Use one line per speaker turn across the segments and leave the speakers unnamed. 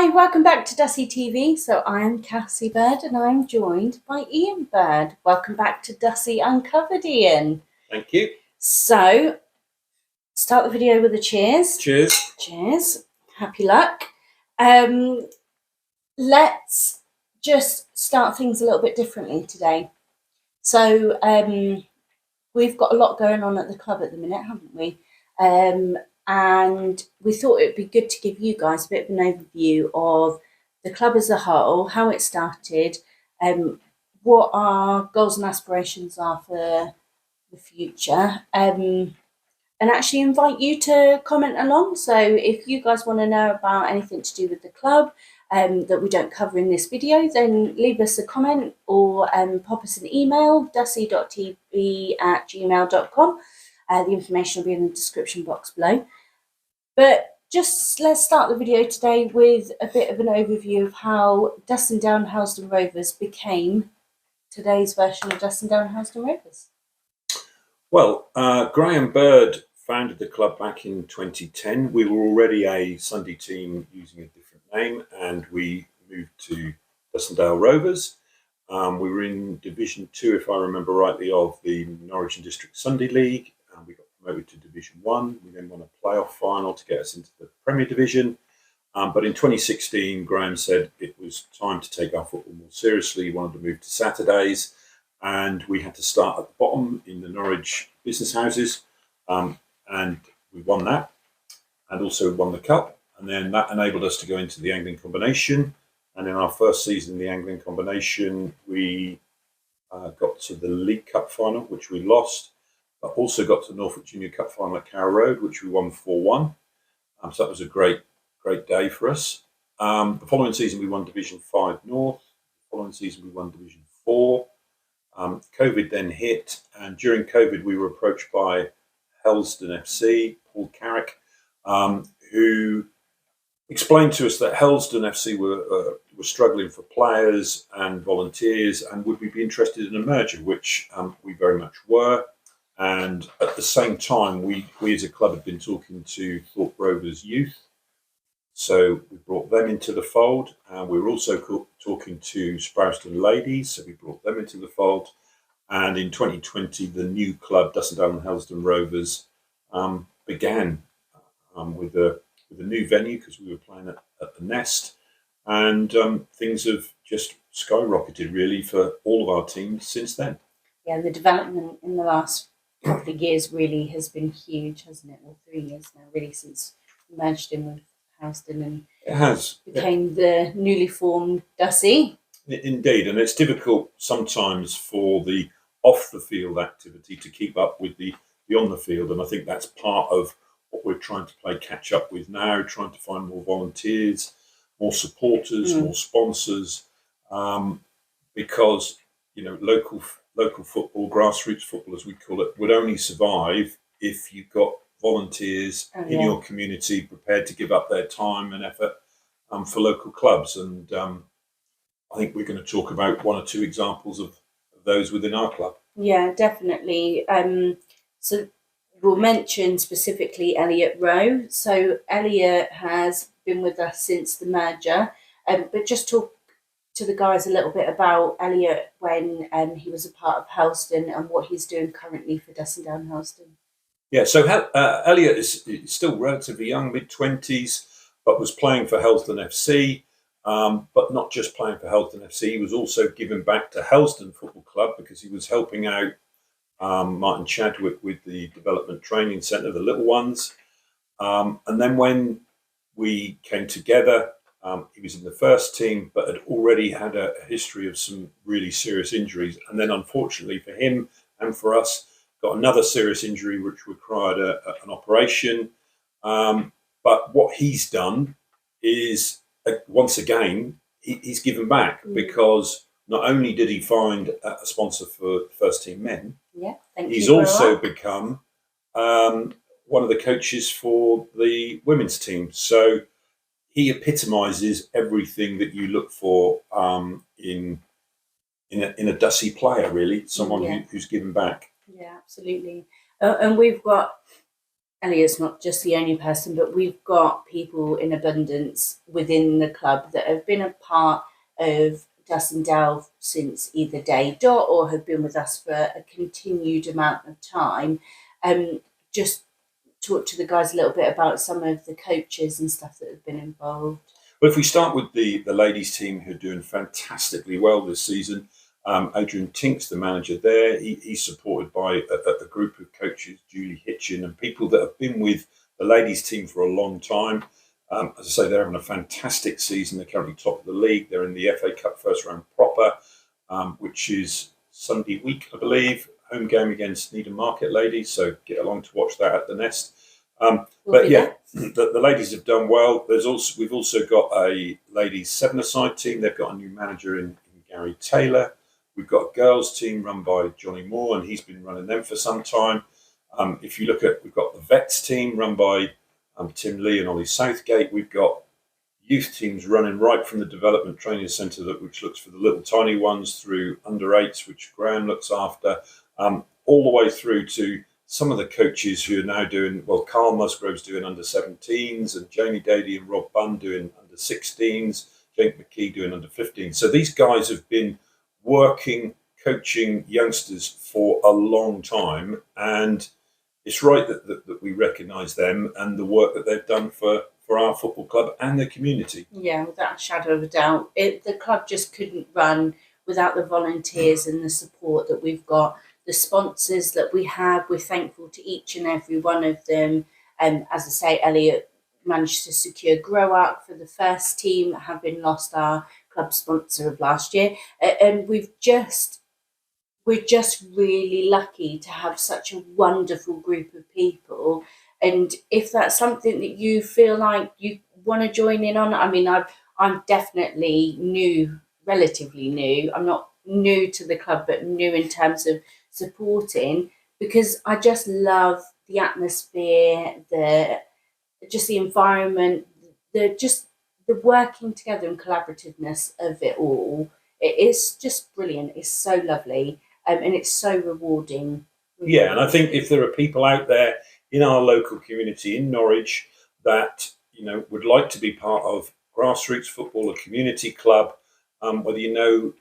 Hi, welcome back to Dussy TV. So I'm Cassie Bird and I'm joined by Ian Bird. Welcome back to Dussy Uncovered, Ian.
Thank you.
So, start the video with a cheers.
Cheers.
Cheers. Happy luck. Let's just start things a little bit differently today. So, we've got a lot going on at the club at the minute, haven't we? And we thought it would be good to give you guys a bit of an overview of the club as a whole, how it started, what our goals and aspirations are for the future, and actually invite you to comment along. So if you guys want to know about anything to do with the club that we don't cover in this video, then leave us a comment or pop us an email, dussy.tv@gmail.com. The information will be in the description box below. But just let's start the video today with a bit of an overview of how Dussy Down Helsden Rovers became today's version of Dussy Down Helsden Rovers.
Well, Graham Bird founded the club back in 2010. We were already a Sunday team using a different name, and we moved to Dussendale Rovers. We were in Division 2, if I remember rightly, of the Norwich and District Sunday League. We got promoted to Division 1. We then won a playoff final to get us into the Premier Division. But in 2016, Graham said it was time to take our football more seriously. He wanted to move to Saturdays, and we had to start at the bottom in the Norwich business houses. And we won that, and also won the cup. And then that enabled us to go into the Angling Combination. And in our first season in the Angling Combination, we got to the League Cup final, which we lost. But also got to the Norfolk Junior Cup final at Carrow Road, which we won 4-1. So that was a great day for us. The following season, we won Division 5 North. The following season, we won Division 4. COVID then hit, and during COVID, we were approached by Helsden FC, Paul Carrick, who explained to us that Helsden FC were struggling for players and volunteers, and would we be interested in a merger, which we very much were. And at the same time, we as a club had been talking to Thorpe Rovers Youth. So we brought them into the fold. And we were also talking to Sprowston Ladies, so we brought them into the fold. And in 2020, the new club, Dussy Down Helsden Rovers, began with a new venue, because we were playing at the Nest. And things have just skyrocketed, really, for all of our teams since then.
Yeah, the development in the last couple of years really has been huge, hasn't it? Well, 3 years now, really, since we merged in with Helsden and
it has
became the newly formed Dussy.
Indeed, and it's difficult sometimes for the off the field activity to keep up with the on the field, and I think that's part of what we're trying to play catch up with now, trying to find more volunteers, more supporters, more sponsors, because local football, grassroots football as we call it, would only survive if you've got volunteers in your community prepared to give up their time and effort for local clubs. And I think we're going to talk about one or two examples of those within our club.
Yeah, definitely. So we'll mention specifically Elliot Rowe. So Elliot has been with us since the merger, but just talk to the guys a little bit about Elliot when he was a part of Helsden and what he's doing currently for Dussy Down Helsden.
Yeah, so Elliot is still relatively young, mid-20s, but was playing for Helsden FC, but not just playing for Helsden FC. He was also giving back to Helsden Football Club, because he was helping out Martin Chadwick with the Development Training Centre, the little ones. And then when we came together, he was in the first team, but had already had a history of some really serious injuries. And then, unfortunately for him and for us, got another serious injury which required an operation. But what he's done is, once again, he's given back, because not only did he find a sponsor for first team men, he's also become one of the coaches for the women's team. So he epitomises everything that you look for in a Dussy player, really, someone who's given back.
Yeah, absolutely. And we've got Elliot's not just the only person, but we've got people in abundance within the club that have been a part of Dussy since either day dot or have been with us for a continued amount of time. Just talk to the guys a little bit about some of the coaches and stuff that have been involved.
Well, if we start with the ladies' team, who are doing fantastically well this season, Adrian Tink's the manager there. He's supported by a group of coaches, Julie Hitchin, and people that have been with the ladies' team for a long time. As I say, they're having a fantastic season. They're currently top of the league. They're in the FA Cup first round proper, which is Sunday week, I believe. Home game against Needham Market ladies. So get along to watch that at the Nest. But yeah, the ladies have done well. We've also got a ladies 7-a-side team. They've got a new manager in Gary Taylor. We've got a girls team run by Johnny Moore, and he's been running them for some time. If you look at, we've got the vets team run by Tim Lee and Ollie Southgate. We've got youth teams running right from the development training centre, which looks for the little tiny ones, through under-8s, which Graham looks after, all the way through to some of the coaches who are now doing, well, Carl Musgrove's doing under-17s, and Jamie Dady and Rob Bunn doing under-16s, Jake McKee doing under-15s. So these guys have been working, coaching youngsters for a long time, and it's right that we recognise them and the work that they've done for our football club and the community.
Yeah, without a shadow of a doubt. The club just couldn't run without the volunteers and the support that we've got, the sponsors that we have. We're thankful to each and every one of them. And as I say, Elliot managed to secure Grow Up for the first team, having lost our club sponsor of last year. And we're just really lucky to have such a wonderful group of people. And if that's something that you feel like you want to join in on, I mean, I'm definitely new, relatively new. I'm not new to the club, but new in terms of supporting, because I just love the atmosphere, the environment, the working together and collaborativeness of it all. It is just brilliant. It's so lovely, and it's so rewarding.
Yeah, and I think if there are people out there in our local community in Norwich that would like to be part of grassroots football, a community club, whether you know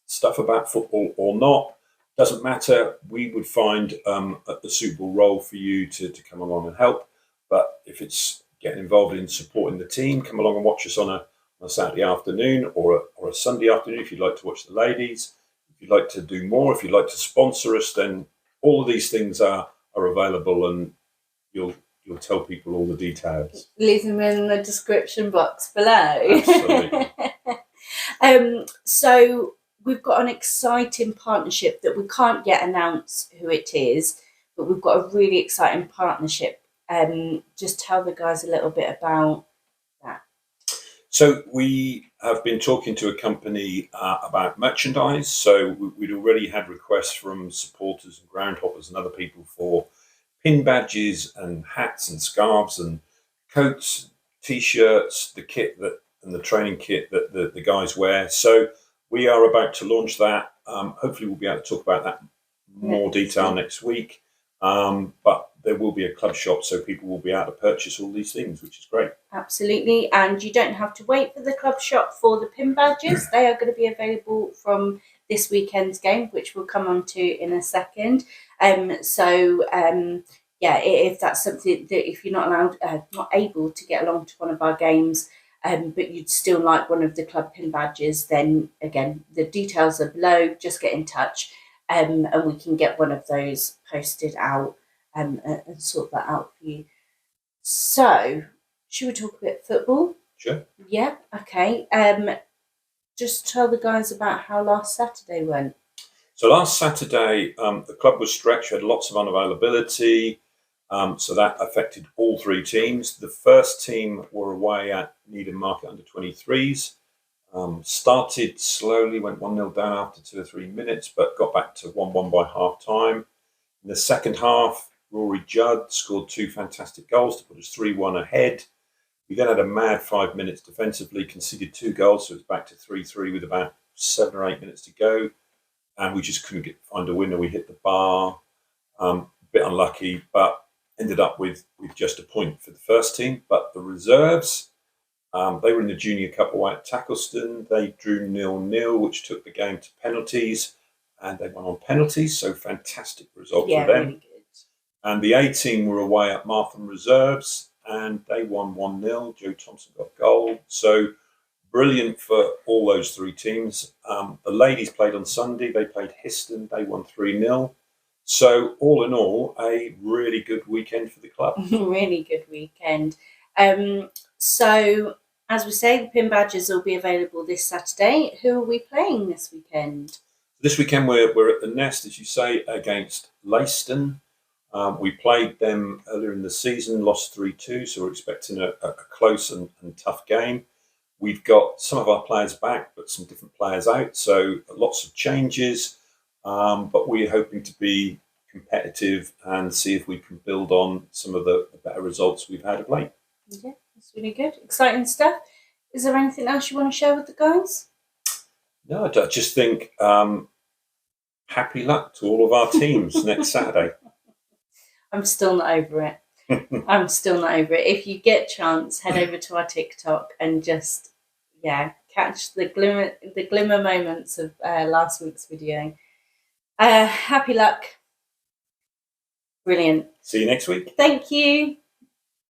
stuff about football or not, doesn't matter. We would find a suitable role for you to come along and help. But if it's getting involved in supporting the team, come along and watch us on a Saturday afternoon or a Sunday afternoon if you'd like to watch the ladies. If you'd like to do more, if you'd like to sponsor us, then all of these things are available, and you'll tell people all the details.
Leave them in the description box below.
Absolutely.
So we've got an exciting partnership that we can't yet announce who it is, but we've got a really exciting partnership. Just tell the guys a little bit about that.
So we have been talking to a company about merchandise. So we'd already had requests from supporters and groundhoppers and other people for pin badges and hats and scarves and coats, t-shirts, the kit and the training kit that the guys wear. So we are about to launch that. Hopefully we'll be able to talk about that more detail next week. But there will be a club shop, so people will be able to purchase all these things, which is great.
Absolutely, and you don't have to wait for the club shop for the pin badges. They are going to be available from this weekend's game, which we'll come on to in a second. If that's something that if you're not able to get along to one of our games, but you'd still like one of the club pin badges, then again, the details are below. Just get in touch, and we can get one of those posted out and sort that out for you. So, should we talk a bit football?
Sure.
Yeah. Okay. Just tell the guys about how last Saturday went.
So last Saturday, the club was stretched. We had lots of unavailability. So that affected all three teams. The first team were away at Needham Market under 23s. Started slowly, went 1-0 down after 2 or 3 minutes, but got back to 1-1 by half time. In the second half, Rory Judd scored 2 fantastic goals to put us 3-1 ahead. We then had a mad 5 minutes defensively, conceded 2 goals, so it's back to 3-3 with about 7 or 8 minutes to go. And we just couldn't find a winner. We hit the bar, a bit unlucky, but ended up with just a point for the first team. But the reserves, they were in the Junior Cup away at Tackleston. They drew 0-0, which took the game to penalties, and they won on penalties. So fantastic result for them.
Really good.
And the A team were away at Martham Reserves, and they won 1-0. Joe Thompson got goal. So brilliant for all those three teams. The ladies played on Sunday. They played Histon. They won 3-0. So all in all, a really good weekend for the club.
Really good weekend. So as we say, the pin badges will be available this Saturday. Who are we playing this weekend?
This weekend we're at the Nest, as you say, against Leiston. We played them earlier in the season, lost 3-2, so we're expecting a close and tough game. We've got some of our players back, but some different players out, so lots of changes. But we're hoping to be competitive and see if we can build on some of the better results we've had of late.
Yeah, that's really good. Exciting stuff. Is there anything else you want to share with the guys?
No, I just think happy luck to all of our teams next Saturday.
I'm still not over it. I'm still not over it. If you get a chance, head over to our TikTok and just, catch the glimmer moments of last week's video. Happy luck. Brilliant.
See you next week.
Thank you.